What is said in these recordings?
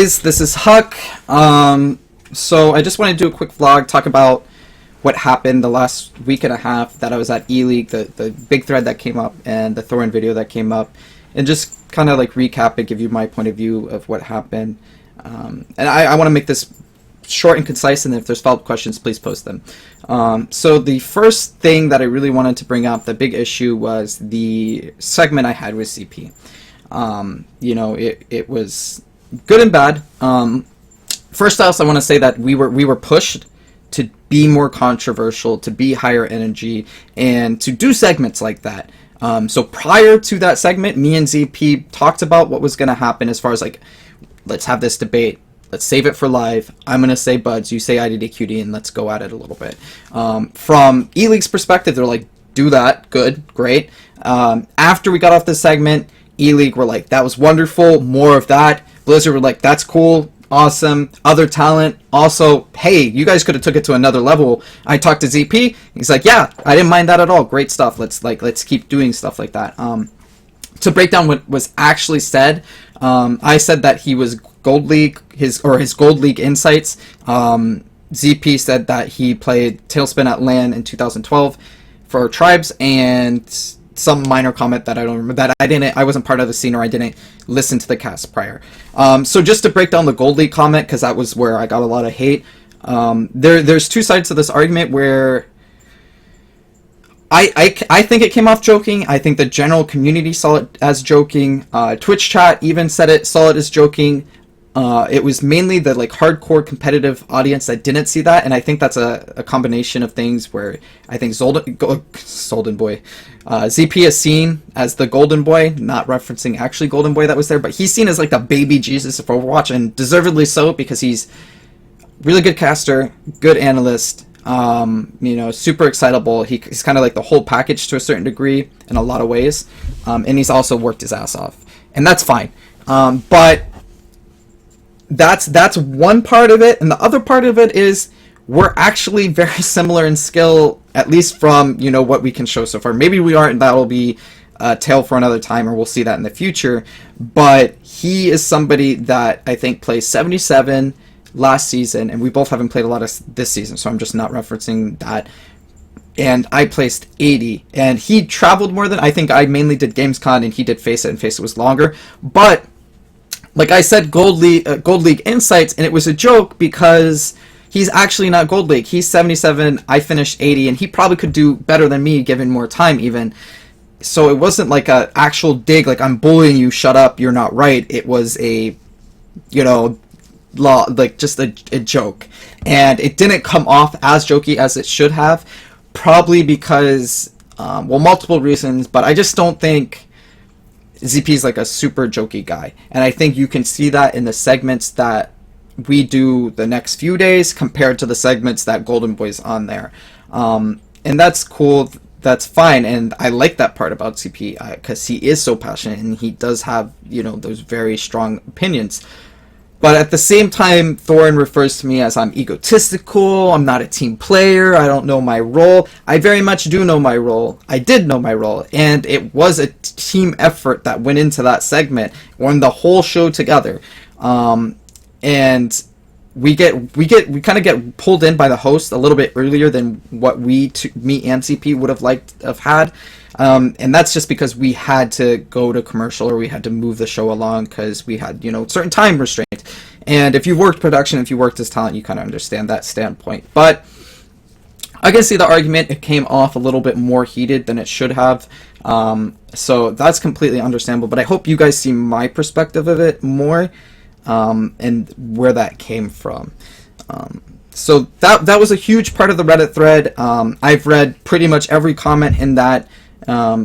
This is Huck. So I just want to do a quick vlog, talk about what happened the last week and a half that I was at E-League, the big thread that came up, and the Thorin video that came up, and just kind of like recap it, give you my point of view of what happened. And I want to make this short and concise, and if there's follow-up questions, please post them. So the first thing that I really wanted to bring up, the big issue, was the segment I had with CP. You know, it was good and bad. First off, I want to say that we were pushed to be more controversial, to be higher energy, and to do segments like that. So prior to that segment, me and ZP talked about what was going to happen as far as like, let's have this debate. Let's save it for live. I'm going to say Buds, you say IDDQD, and let's go at it a little bit. From E-League's perspective, they're like, do that. Good. Great. After we got off this segment, E-League were like, that was wonderful. More of that. Blizzard were like, that's cool. Awesome. Other talent. Also, hey, you guys could have took it to another level. I talked to ZP. He's like, yeah, I didn't mind that at all. Great stuff. Let's keep doing stuff like that. To break down what was actually said, I said that he was Gold League, his Gold League insights. ZP said that he played Tailspin at LAN in 2012 for Tribes, and some minor comment that I don't remember, that I wasn't part of the scene, or I didn't listen to the cast prior. So just to break down the Gold League comment, because that was where I got a lot of hate. There's two sides to this argument where I think it came off joking. I think the general community saw it as joking. Twitch chat even saw it as joking. It was mainly the like hardcore competitive audience that didn't see that, and I think that's a combination of things where I think Zolden Boy, ZP is seen as the Golden Boy, not referencing actually Golden Boy that was there, but he's seen as like the baby Jesus of Overwatch, and deservedly so, because he's really good caster, good analyst, you know, super excitable. He's kind of like the whole package to a certain degree in a lot of ways, and he's also worked his ass off, and that's fine. But that's one part of it, and the other part of it is we're actually very similar in skill, at least from, you know, what we can show so far. Maybe we aren't, and that'll be a tale for another time, or we'll see that in the future. But he is somebody that I think plays 77 last season, and we both haven't played a lot of this season, so I'm just not referencing that. And I placed 80, and he traveled more than I think. I mainly did Gamescom, and he did Face It, and Face It was longer. But like I said, Gold League insights, and it was a joke because he's actually not Gold League. He's 77, I finished 80, and he probably could do better than me given more time even. So it wasn't like a actual dig, like I'm bullying you, shut up, you're not right. It was a, you know, like just a joke. And it didn't come off as jokey as it should have, probably because, well, multiple reasons, but I just don't think ZP is like a super jokey guy, and I think you can see that in the segments that we do the next few days compared to the segments that Golden Boy's on there, and that's cool, that's fine, and I like that part about ZP because he is so passionate and he does have, you know, those very strong opinions. But at the same time, Thorin refers to me as I'm egotistical, I'm not a team player, I don't know my role. I very much do know my role. I did know my role, and it was a team effort that went into that segment, won the whole show together. And we kind of get pulled in by the host a little bit earlier than what me and CP would have liked to have had. And that's just because we had to go to commercial, or we had to move the show along because we had, you know, certain time restraint. And if you worked production, if you worked as talent, you kind of understand that standpoint. But I can see the argument. It came off a little bit more heated than it should have. So that's completely understandable. But I hope you guys see my perspective of it more, and where that came from. So that was a huge part of the Reddit thread. I've read pretty much every comment in that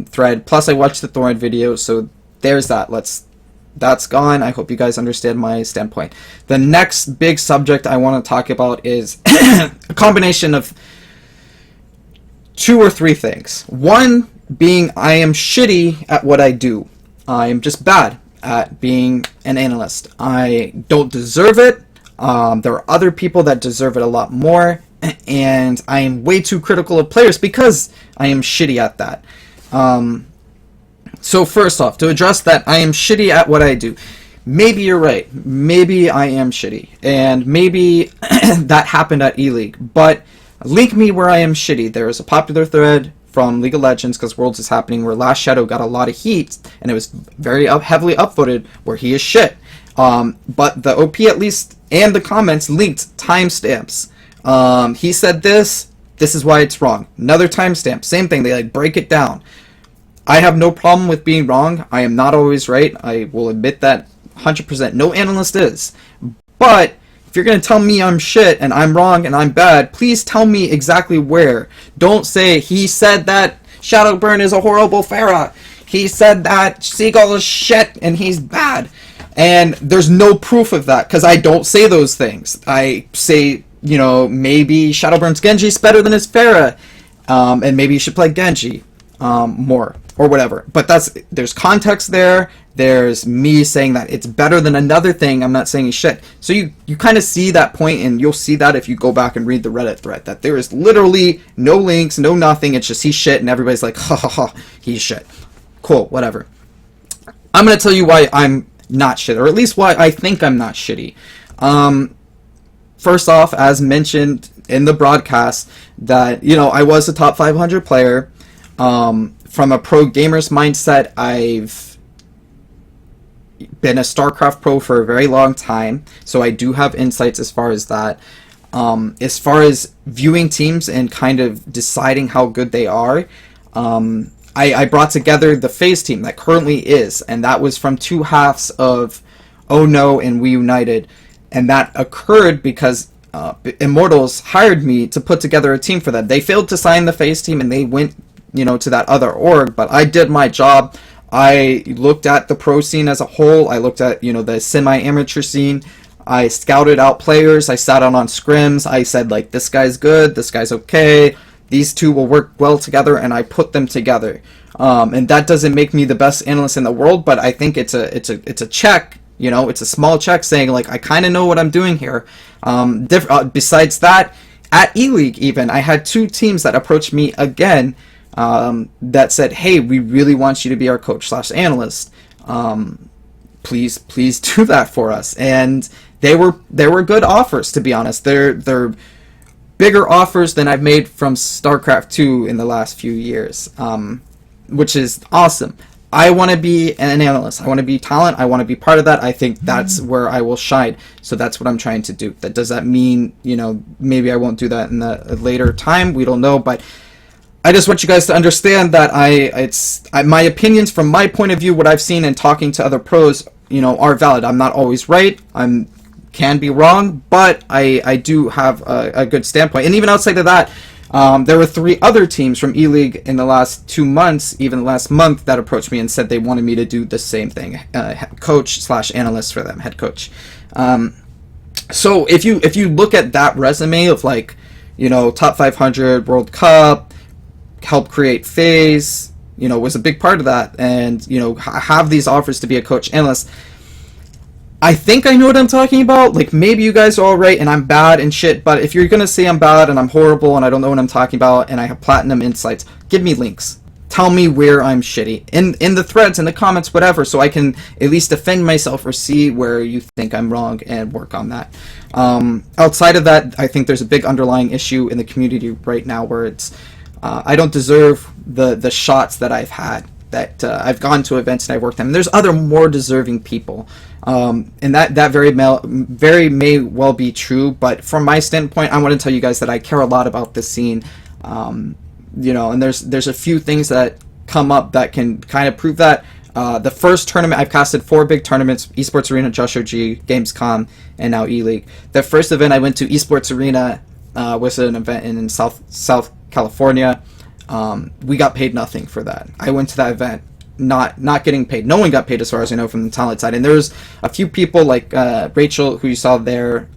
thread, plus I watched the Thorin video, so there's that. That's gone. I hope you guys understand my standpoint. The next big subject I want to talk about is a combination of 2 or 3 things. One being I am shitty at what I do. I am just bad at being an analyst. I don't deserve it. There are other people that deserve it a lot more, and I am way too critical of players because I am shitty at that. So first off, to address that, I am shitty at what I do. maybe you're right. Maybe I am shitty. And maybe that happened at E-League. But link me where I am shitty. There is a popular thread from League of Legends, because Worlds is happening, where Last Shadow got a lot of heat, and it was very heavily upvoted, where he is shit. But the OP at least, and the comments, linked timestamps. He said this is why it's wrong. Another timestamp, same thing, they like break it down. I have no problem with being wrong. I am not always right. I will admit that 100%. No analyst is. But if you're going to tell me I'm shit and I'm wrong and I'm bad, please tell me exactly where. Don't say, he said that Shadowburn is a horrible Pharah. He said that Seagull is shit and he's bad. And there's no proof of that, because I don't say those things. I say, you know, maybe Shadowburn's Genji is better than his Pharah. And maybe you should play Genji more. Or whatever. But there's context there. There's me saying that it's better than another thing. I'm not saying he's shit. So you kind of see that point, and you'll see that if you go back and read the Reddit thread, that there is literally no links, no nothing. It's just he's shit, and everybody's like, ha ha ha, he's shit. Cool, whatever. I'm going to tell you why I'm not shit, or at least why I think I'm not shitty. First off, as mentioned in the broadcast, that, you know, I was a top 500 player. From a pro gamer's mindset, I've been a StarCraft pro for a very long time, so I do have insights as far as that. As far as viewing teams and kind of deciding how good they are, I brought together the FaZe team that currently is, and that was from two halves of Oh No and We United, and that occurred because Immortals hired me to put together a team for them. They failed to sign the FaZe team, and they went, you know, to that other org, but I did my job. I looked at the pro scene as a whole. I looked at, you know, the semi-amateur scene. I scouted out players. I sat out on scrims. I said, like, this guy's good, this guy's okay, these two will work well together, and I put them together. And that doesn't make me the best analyst in the world, but I think it's a check. You know, it's a small check saying, like, I kind of know what I'm doing here. Besides that, at E-League even, I had two teams that approached me again, that said, hey, we really want you to be our coach / analyst. Please do that for us. And they were good offers, to be honest. They're bigger offers than I've made from StarCraft 2 in the last few years, which is awesome. I want to be an analyst. I want to be talent. I want to be part of that. I think that's where I will shine. So that's what I'm trying to do. Does that mean, you know, maybe I won't do that in a later time? We don't know, but I just want you guys to understand that my opinions from my point of view, what I've seen and talking to other pros, you know, are valid. I'm not always right. Can be wrong, but I do have a good standpoint. And even outside of that, there were 3 other teams from E-League in the last 2 months, even the last month, that approached me and said they wanted me to do the same thing, coach / analyst for them, head coach. So if you look at that resume of, like, you know, top 500 World Cup, help create FaZe, you know, was a big part of that, and, you know, have these offers to be a coach analyst. I think I know what I'm talking about. Like, maybe you guys are all right and I'm bad and shit, but if you're gonna say I'm bad and I'm horrible and I don't know what I'm talking about and I have platinum insights, give me links. Tell me where I'm shitty in the threads, in the comments, whatever, so I can at least defend myself or see where you think I'm wrong and work on that. Outside of that, I think there's a big underlying issue in the community right now where it's I don't deserve the shots that I've had, that I've gone to events and I've worked them. And there's other more deserving people, and that very may well be true. But from my standpoint, I want to tell you guys that I care a lot about this scene, you know. And there's a few things that come up that can kind of prove that. The first tournament, I've casted 4 big tournaments: Esports Arena, Josh OG, Gamescom, and now E-League. The first event I went to, Esports Arena, was an event in South California. We got paid nothing for that. I went to that event not getting paid. No one got paid, as far as I know, from the talent side. And there was a few people like Rachel, who you saw there,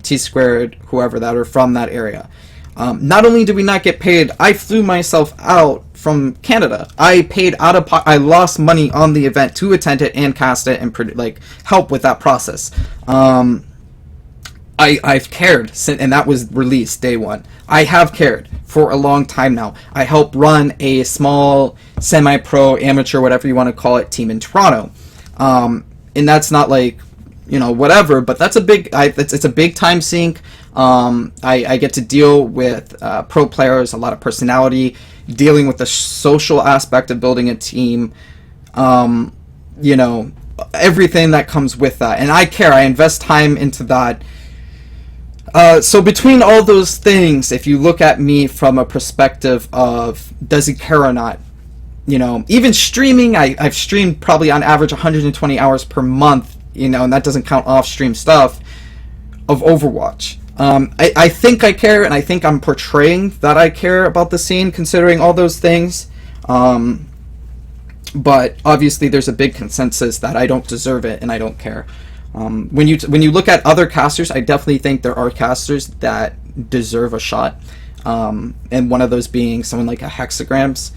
T-Squared, whoever, that are from that area. Not only did we not get paid, I flew myself out from Canada. I paid out of pocket. I lost money on the event to attend it and cast it and help with that process. I've cared, and that was released day 1. I have cared for a long time now. I help run a small semi-pro, amateur, whatever you want to call it, team in Toronto. and that's not like, whatever, but that's a big, it's a big time sink. I get to deal with pro players, a lot of personality, dealing with the social aspect of building a team, everything that comes with that. And I care, I invest time into that. So between all those things, if you look at me from a perspective of does he care or not, even streaming, I've streamed probably on average 120 hours per month, and that doesn't count off-stream stuff of Overwatch. I think I care, and I think I'm portraying that I care about the scene, considering all those things. But obviously, there's a big consensus that I don't deserve it, and I don't care. When you look at other casters, I definitely think there are casters that deserve a shot, and one of those being someone like a Hexagrams.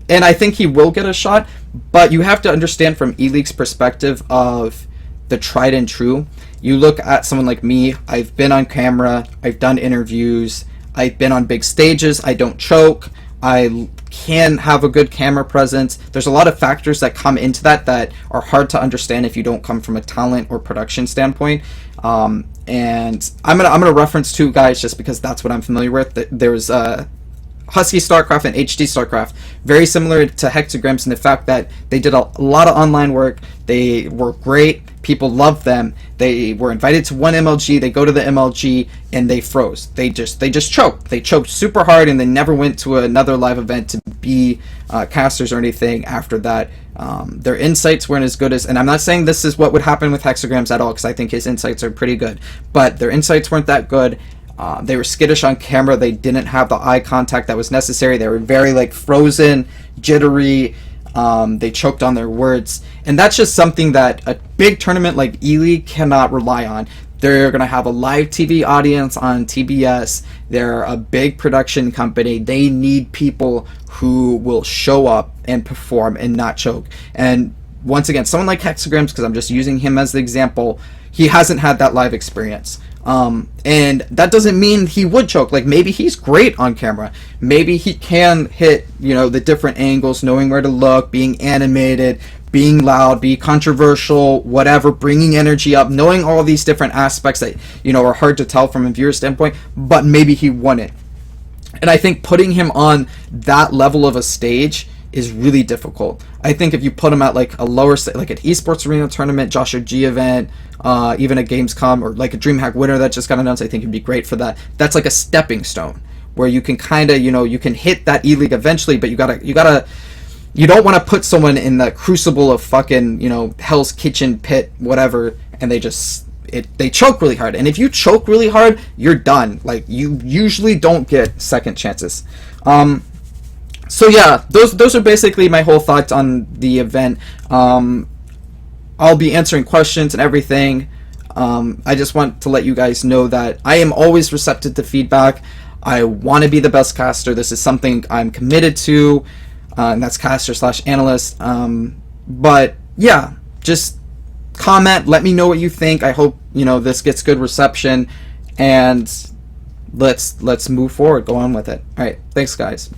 And I think he will get a shot, but you have to understand from E-League's perspective of the tried and true. You look at someone like me, I've been on camera, I've done interviews, I've been on big stages, I don't choke, I can have a good camera presence. There's a lot of factors that come into that are hard to understand if you don't come from a talent or production standpoint. And I'm gonna reference two guys just because that's what I'm familiar with. There's Husky StarCraft and HD StarCraft, very similar to Hexagrams in the fact that they did a lot of online work. They were great. People loved them. They were invited to one MLG. They go to the MLG and they froze. They just choked. They choked super hard and they never went to another live event to be casters or anything after that. Their insights weren't as good as, and I'm not saying this is what would happen with Hexagrams at all, because I think his insights are pretty good, but their insights weren't that good. They were skittish on camera. They didn't have the eye contact that was necessary. They were very frozen, jittery. They choked on their words. And that's just something that a big tournament like E-League cannot rely on. They're going to have a live TV audience on TBS. They're a big production company. They need people who will show up and perform and not choke. And once again, someone like Hexagrams, because I'm just using him as the example, he hasn't had that live experience. And that doesn't mean he would choke. Maybe he's great on camera. Maybe he can hit, the different angles, knowing where to look, being animated, being loud, be controversial, whatever, bringing energy up, knowing all these different aspects that, are hard to tell from a viewer standpoint, but maybe he won it. And I think putting him on that level of a stage is really difficult. I think if you put him at a lower stage, like an esports arena tournament, Joshua G event, even a Gamescom, or a DreamHack winner that just got announced, I think it'd be great for that. That's like a stepping stone where you can kind of, you can hit that E-League eventually, but you don't want to put someone in the crucible of fucking, Hell's Kitchen pit, whatever, and they choke really hard. And if you choke really hard, you're done. You usually don't get second chances. So yeah, those are basically my whole thoughts on the event. I'll be answering questions and everything. I just want to let you guys know that I am always receptive to feedback. I want to be the best caster. This is something I'm committed to, and that's caster/analyst. But yeah, just comment. Let me know what you think. I hope this gets good reception, and let's move forward. Go on with it. All right, thanks guys.